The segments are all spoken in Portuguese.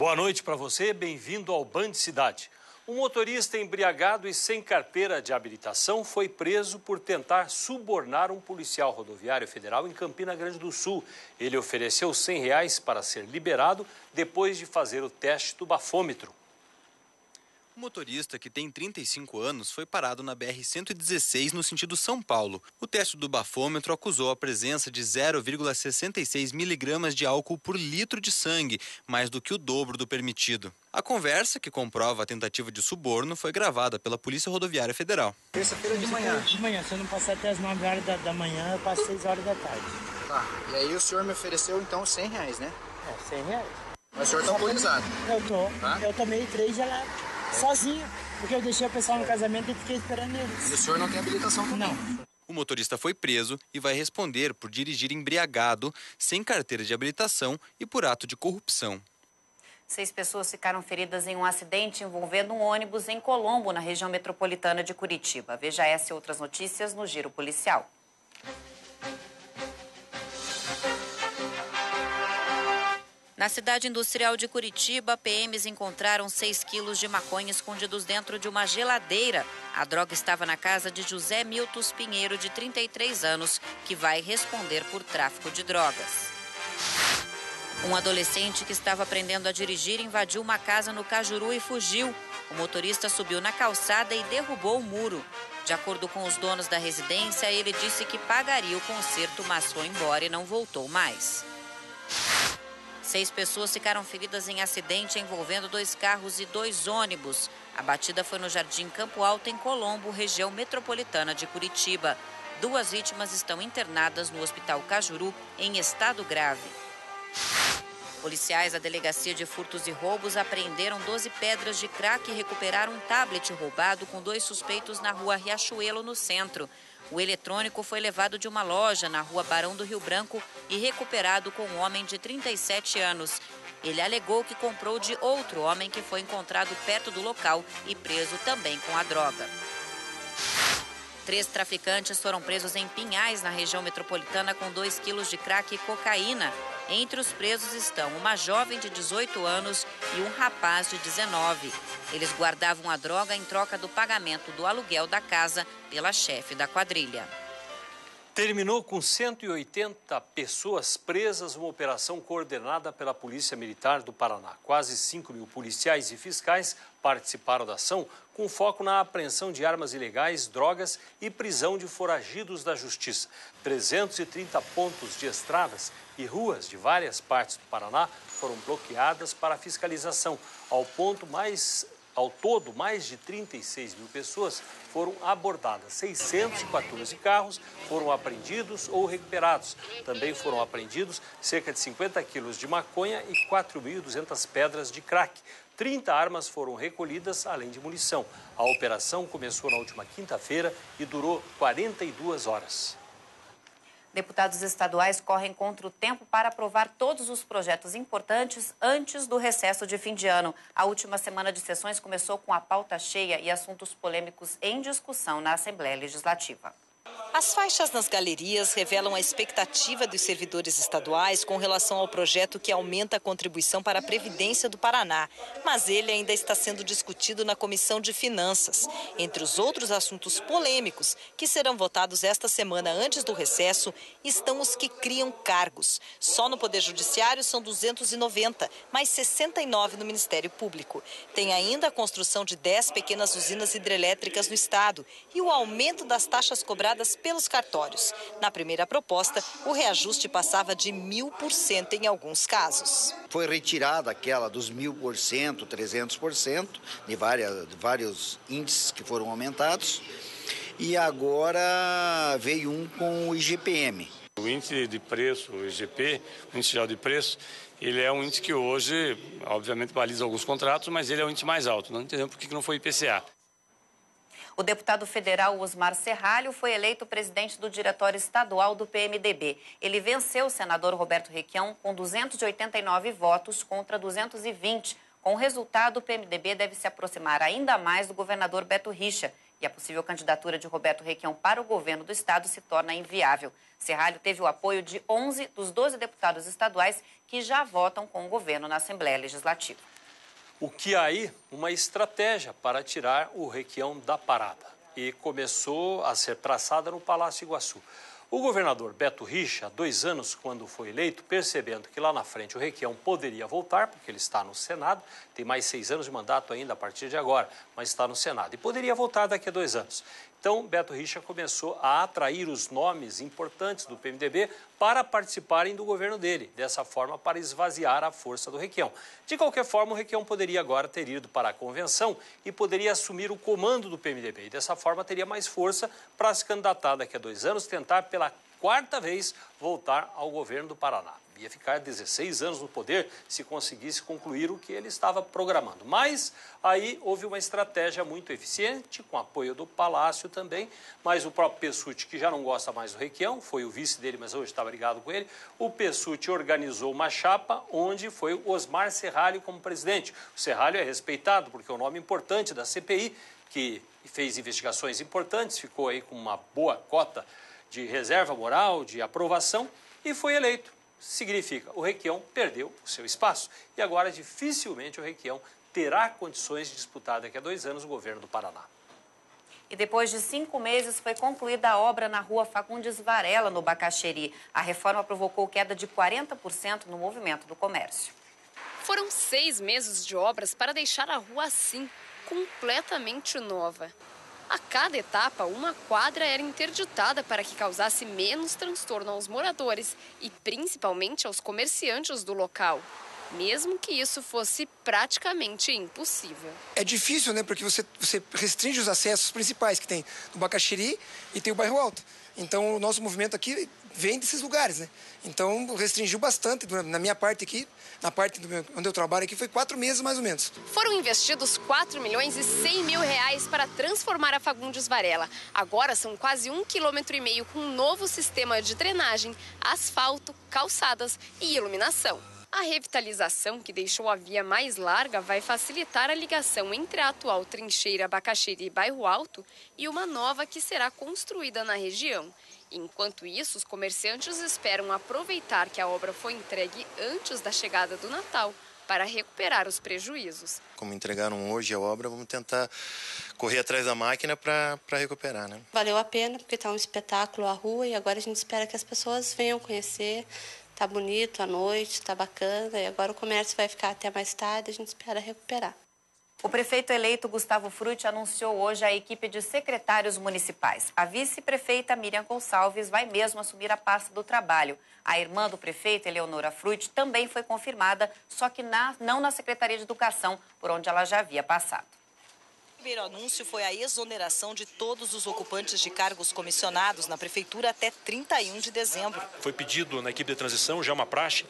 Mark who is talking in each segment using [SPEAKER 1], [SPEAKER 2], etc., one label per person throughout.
[SPEAKER 1] Boa noite para você, bem-vindo ao Band Cidade. Um motorista embriagado e sem carteira de habilitação foi preso por tentar subornar um policial rodoviário federal em Campina Grande do Sul. Ele ofereceu R$100 para ser liberado depois de fazer o teste do bafômetro.
[SPEAKER 2] O motorista, que tem 35 anos, foi parado na BR-116 no sentido São Paulo. O teste do bafômetro acusou a presença de 0,66 miligramas de álcool por litro de sangue, mais do que o dobro do permitido. A conversa, que comprova a tentativa de suborno, foi gravada pela Polícia Rodoviária Federal.
[SPEAKER 3] Terça-feira de manhã.
[SPEAKER 4] De manhã, se eu não passar até as 9 horas da manhã, eu passo 6 horas da tarde.
[SPEAKER 3] Tá, e aí o senhor me ofereceu então R$100, né?
[SPEAKER 4] É, R$100.
[SPEAKER 3] Mas o senhor tá alcoolizado.
[SPEAKER 4] Eu tô.
[SPEAKER 3] Tá?
[SPEAKER 4] Eu tomei 3 gelados. Sozinho, porque eu deixei o pessoal no casamento e fiquei esperando eles.
[SPEAKER 3] E o senhor não tem habilitação também?
[SPEAKER 4] Não.
[SPEAKER 2] O motorista foi preso e vai responder por dirigir embriagado, sem carteira de habilitação e por ato de corrupção.
[SPEAKER 5] 6 pessoas ficaram feridas em um acidente envolvendo um ônibus em Colombo, na região metropolitana de Curitiba. Veja essa e outras notícias no Giro Policial. Na cidade industrial de Curitiba, PMs encontraram 6 quilos de maconha escondidos dentro de uma geladeira. A droga estava na casa de José Miltos Pinheiro, de 33 anos, que vai responder por tráfico de drogas. Um adolescente que estava aprendendo a dirigir invadiu uma casa no Cajuru e fugiu. O motorista subiu na calçada e derrubou o muro. De acordo com os donos da residência, ele disse que pagaria o conserto, mas foi embora e não voltou mais. 6 pessoas ficaram feridas em acidente envolvendo 2 carros e 2 ônibus. A batida foi no Jardim Campo Alto, em Colombo, região metropolitana de Curitiba. 2 vítimas estão internadas no Hospital Cajuru em estado grave. Policiais da Delegacia de Furtos e Roubos apreenderam 12 pedras de crack e recuperaram um tablet roubado com 2 suspeitos na rua Riachuelo, no centro. O eletrônico foi levado de uma loja na rua Barão do Rio Branco e recuperado com um homem de 37 anos. Ele alegou que comprou de outro homem que foi encontrado perto do local e preso também com a droga. 3 traficantes foram presos em Pinhais, na região metropolitana, com 2 quilos de crack e cocaína. Entre os presos estão uma jovem de 18 anos e um rapaz de 19. Eles guardavam a droga em troca do pagamento do aluguel da casa pela chefe da quadrilha.
[SPEAKER 1] Terminou com 180 pessoas presas uma operação coordenada pela Polícia Militar do Paraná. Quase 5.000 policiais e fiscais participaram da ação, com foco na apreensão de armas ilegais, drogas e prisão de foragidos da Justiça. 330 pontos de estradas e ruas de várias partes do Paraná foram bloqueadas para fiscalização. Ao todo, mais de 36.000 pessoas foram abordadas. 614 carros foram apreendidos ou recuperados. Também foram apreendidos cerca de 50 quilos de maconha e 4.200 pedras de crack. 30 armas foram recolhidas, além de munição. A operação começou na última quinta-feira e durou 42 horas.
[SPEAKER 5] Deputados estaduais correm contra o tempo para aprovar todos os projetos importantes antes do recesso de fim de ano. A última semana de sessões começou com a pauta cheia e assuntos polêmicos em discussão na Assembleia Legislativa.
[SPEAKER 6] As faixas nas galerias revelam a expectativa dos servidores estaduais com relação ao projeto que aumenta a contribuição para a Previdência do Paraná. Mas ele ainda está sendo discutido na Comissão de Finanças. Entre os outros assuntos polêmicos que serão votados esta semana antes do recesso, estão os que criam cargos. Só no Poder Judiciário são 290, mais 69 no Ministério Público. Tem ainda a construção de 10 pequenas usinas hidrelétricas no estado e o aumento das taxas cobradas pelos cartórios. Na primeira proposta, o reajuste passava de 1.000% em alguns casos.
[SPEAKER 7] Foi retirada aquela dos 1.000%, 300%, de vários índices que foram aumentados, e agora veio um com o IGPM.
[SPEAKER 8] O índice de preço, o IGP, o índice geral de preço, ele é um índice que hoje, obviamente, baliza alguns contratos, mas ele é o índice mais alto. Não entendemos por que não foi IPCA.
[SPEAKER 5] O deputado federal Osmar Serralho foi eleito presidente do Diretório Estadual do PMDB. Ele venceu o senador Roberto Requião com 289 votos contra 220. Com o resultado, o PMDB deve se aproximar ainda mais do governador Beto Richa, E a possível candidatura de Roberto Requião para o governo do estado se torna inviável. Serralho teve o apoio de 11 dos 12 deputados estaduais que já votam com o governo na Assembleia Legislativa.
[SPEAKER 1] O que há aí? Uma estratégia para tirar o Requião da parada. E começou a ser traçada no Palácio Iguaçu. O governador Beto Richa, há 2 anos, quando foi eleito, percebendo que lá na frente o Requião poderia voltar, porque ele está no Senado, tem mais 6 anos de mandato ainda a partir de agora, mas está no Senado, e poderia voltar daqui a 2 anos. Então, Beto Richa começou a atrair os nomes importantes do PMDB para participarem do governo dele, dessa forma para esvaziar a força do Requião. De qualquer forma, o Requião poderia agora ter ido para a convenção e poderia assumir o comando do PMDB. E dessa forma teria mais força para se candidatar daqui a 2 anos, tentar pela 4ª vez voltar ao governo do Paraná. Ia ficar 16 anos no poder se conseguisse concluir o que ele estava programando. Mas aí houve uma estratégia muito eficiente, com apoio do Palácio também, mas o próprio Pessutti, que já não gosta mais do Requião, foi o vice dele, mas hoje está brigado com ele, o Pessutti organizou uma chapa onde foi o Osmar Serralho como presidente. O Serralho é respeitado porque é um nome importante da CPI, que fez investigações importantes, ficou aí com uma boa cota de reserva moral, de aprovação, e foi eleito. Significa, o Requião perdeu o seu espaço e agora dificilmente o Requião terá condições de disputar daqui a 2 anos o governo do Paraná.
[SPEAKER 5] E depois de 5 meses foi concluída a obra na rua Fagundes Varela, no Bacaxeri. A reforma provocou queda de 40% no movimento do comércio.
[SPEAKER 9] Foram 6 meses de obras para deixar a rua assim, completamente nova. A cada etapa, uma quadra era interditada para que causasse menos transtorno aos moradores e principalmente aos comerciantes do local, mesmo que isso fosse praticamente impossível.
[SPEAKER 10] É difícil, né? Porque você restringe os acessos principais que tem no Bacaxeri e tem o Bairro Alto. Então, o nosso movimento aqui vem desses lugares, né? Então, restringiu bastante. Na minha parte aqui, na parte onde eu trabalho aqui, foi 4 meses mais ou menos.
[SPEAKER 9] Foram investidos R$4 milhões e 100 mil para transformar a Fagundes Varela. Agora são quase 1,5 km com um novo sistema de drenagem, asfalto, calçadas e iluminação. A revitalização, que deixou a via mais larga, vai facilitar a ligação entre a atual trincheira Bacaxeri e Bairro Alto e uma nova que será construída na região. Enquanto isso, os comerciantes esperam aproveitar que a obra foi entregue antes da chegada do Natal para recuperar os prejuízos.
[SPEAKER 11] Como entregaram hoje a obra, vamos tentar correr atrás da máquina para recuperar, né?
[SPEAKER 12] Valeu a pena, porque está um espetáculo a rua e agora a gente espera que as pessoas venham conhecer. Tá bonito à noite, tá bacana, e agora o comércio vai ficar até mais tarde, a gente espera recuperar.
[SPEAKER 5] O prefeito eleito Gustavo Frutti anunciou hoje a equipe de secretários municipais. A vice-prefeita Miriam Gonçalves vai mesmo assumir a pasta do trabalho. A irmã do prefeito, Eleonora Frutti, também foi confirmada, só que não na Secretaria de Educação, por onde ela já havia passado.
[SPEAKER 6] O primeiro anúncio foi a exoneração de todos os ocupantes de cargos comissionados na prefeitura até 31 de dezembro.
[SPEAKER 13] Foi pedido na equipe de transição, já uma praxe,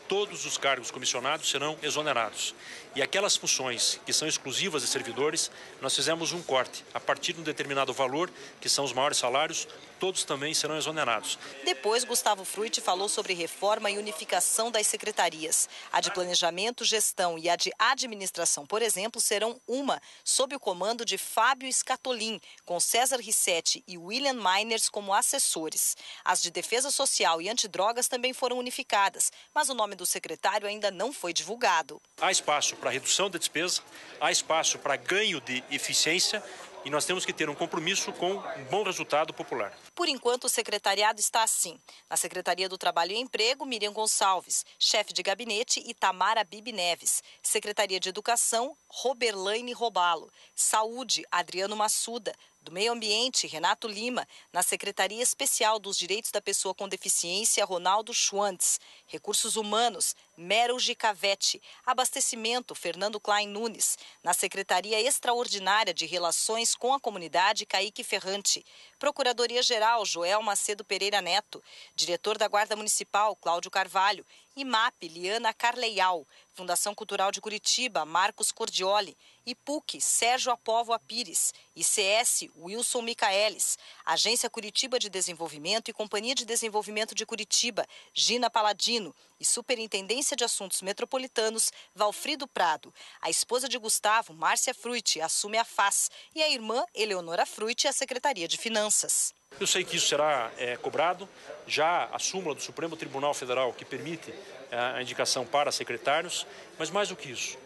[SPEAKER 13] todos os cargos comissionados serão exonerados. E aquelas funções que são exclusivas de servidores, nós fizemos um corte. A partir de um determinado valor, que são os maiores salários, todos também serão exonerados.
[SPEAKER 6] Depois, Gustavo Frutti falou sobre reforma e unificação das secretarias. A de Planejamento, Gestão e a de Administração, por exemplo, serão uma sob o comando de Fábio Scatolin, com César Rissetti e William Miners como assessores. As de Defesa Social e Antidrogas também foram unificadas, mas o nome do secretário ainda não foi divulgado.
[SPEAKER 13] Há espaço para redução da despesa, há espaço para ganho de eficiência e nós temos que ter um compromisso com um bom resultado popular.
[SPEAKER 6] Por enquanto, o secretariado está assim. Na Secretaria do Trabalho e Emprego, Miriam Gonçalves. Chefe de gabinete, Itamara Bibi Neves. Secretaria de Educação, Roberlaine Robalo. Saúde, Adriano Massuda. Do Meio Ambiente, Renato Lima. Na Secretaria Especial dos Direitos da Pessoa com Deficiência, Ronaldo Schwantz. Recursos Humanos, Meryl Gicavete. Abastecimento, Fernando Klein Nunes. Na Secretaria Extraordinária de Relações com a Comunidade, Kaique Ferrante. Procuradoria-Geral, Joel Macedo Pereira Neto. Diretor da Guarda Municipal, Cláudio Carvalho. IMAP, Liana Carleial. Fundação Cultural de Curitiba, Marcos Cordioli. IPUC, Sérgio Apóvoa Pires. ICS, Wilson Micaelis. Agência Curitiba de Desenvolvimento e Companhia de Desenvolvimento de Curitiba, Gina Paladino. e Superintendência de Assuntos Metropolitanos, Valfrido Prado. A esposa de Gustavo, Márcia Frutti, assume a FAS e a irmã, Eleonora Frutti, a Secretaria de Finanças.
[SPEAKER 13] Eu sei que isso será cobrado, já a súmula do Supremo Tribunal Federal que permite a indicação para secretários, mas mais do que isso,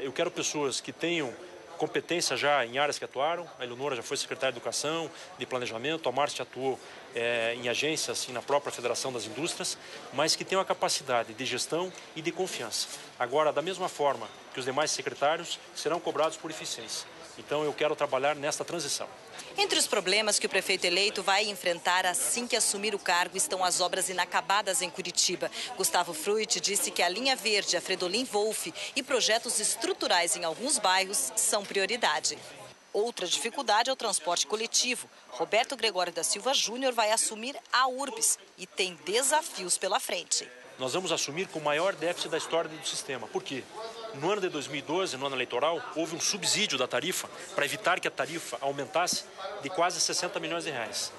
[SPEAKER 13] eu quero pessoas que tenham competência já em áreas que atuaram. A Eleonora já foi secretária de Educação, de Planejamento, a Márcia atuou em agências e na própria Federação das Indústrias, mas que tenham a capacidade de gestão e de confiança. Agora, da mesma forma que os demais secretários, serão cobrados por eficiência. Então, eu quero trabalhar nesta transição.
[SPEAKER 6] Entre os problemas que o prefeito eleito vai enfrentar assim que assumir o cargo estão as obras inacabadas em Curitiba. Gustavo Frutti disse que a linha verde, a Fredolin Wolff e projetos estruturais em alguns bairros são prioridade. Outra dificuldade é o transporte coletivo. Roberto Gregório da Silva Júnior vai assumir a URBS e tem desafios pela frente.
[SPEAKER 13] Nós vamos assumir com o maior déficit da história do sistema. Por quê? No ano de 2012, no ano eleitoral, houve um subsídio da tarifa para evitar que a tarifa aumentasse de quase 60 milhões de reais.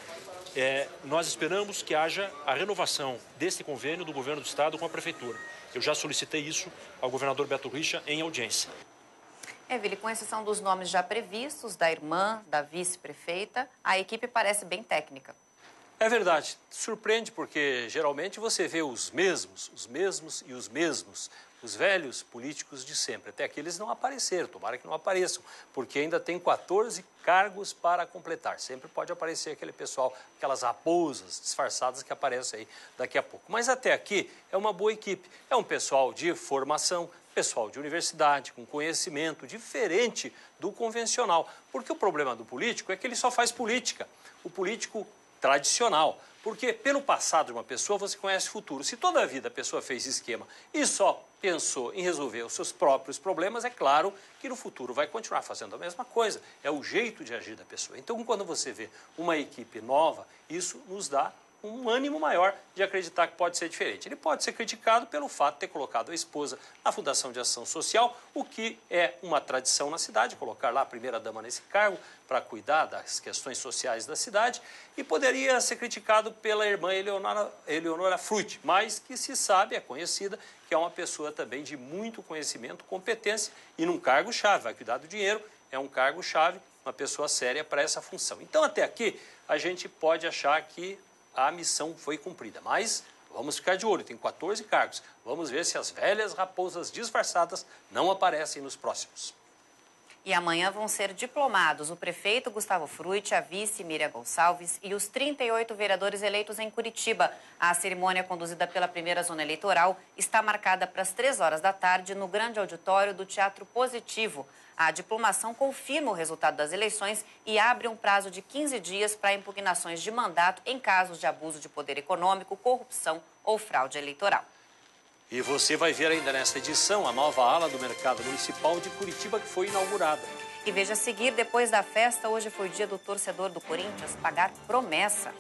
[SPEAKER 13] Nós esperamos que haja a renovação deste convênio do governo do estado com a prefeitura. Eu já solicitei isso ao governador Beto Richa em audiência.
[SPEAKER 5] Vili, com exceção dos nomes já previstos, da irmã, da vice-prefeita, a equipe parece bem técnica.
[SPEAKER 1] É verdade. Surpreende porque geralmente você vê os mesmos, os velhos políticos de sempre. Até aqui eles não apareceram, tomara que não apareçam, porque ainda tem 14 cargos para completar. Sempre pode aparecer aquele pessoal, aquelas raposas disfarçadas que aparecem aí daqui a pouco. Mas até aqui é uma boa equipe. É um pessoal de formação, pessoal de universidade, com conhecimento diferente do convencional. Porque o problema do político é que ele só faz política. O político tradicional, porque pelo passado de uma pessoa você conhece o futuro. Se toda a vida a pessoa fez esquema e só pensou em resolver os seus próprios problemas, é claro que no futuro vai continuar fazendo a mesma coisa. É o jeito de agir da pessoa. Então, quando você vê uma equipe nova, isso nos dá um ânimo maior de acreditar que pode ser diferente. Ele pode ser criticado pelo fato de ter colocado a esposa na Fundação de Ação Social, o que é uma tradição na cidade, colocar lá a primeira-dama nesse cargo para cuidar das questões sociais da cidade, e poderia ser criticado pela irmã Eleonora Frutti, mas que se sabe, é conhecida, que é uma pessoa também de muito conhecimento, competência, e num cargo-chave, vai cuidar do dinheiro, é um cargo-chave, uma pessoa séria para essa função. Então, até aqui, a gente pode achar que a missão foi cumprida, mas vamos ficar de olho, tem 14 cargos. Vamos ver se as velhas raposas disfarçadas não aparecem nos próximos.
[SPEAKER 5] E amanhã vão ser diplomados o prefeito Gustavo Frutti, a vice Miriam Gonçalves e os 38 vereadores eleitos em Curitiba. A cerimônia conduzida pela primeira zona eleitoral está marcada para as 3 horas da tarde no grande auditório do Teatro Positivo. A diplomação confirma o resultado das eleições e abre um prazo de 15 dias para impugnações de mandato em casos de abuso de poder econômico, corrupção ou fraude eleitoral.
[SPEAKER 1] E você vai ver ainda nesta edição a nova ala do Mercado Municipal de Curitiba que foi inaugurada.
[SPEAKER 5] E veja a seguir, depois da festa, hoje foi o dia do torcedor do Corinthians pagar promessa.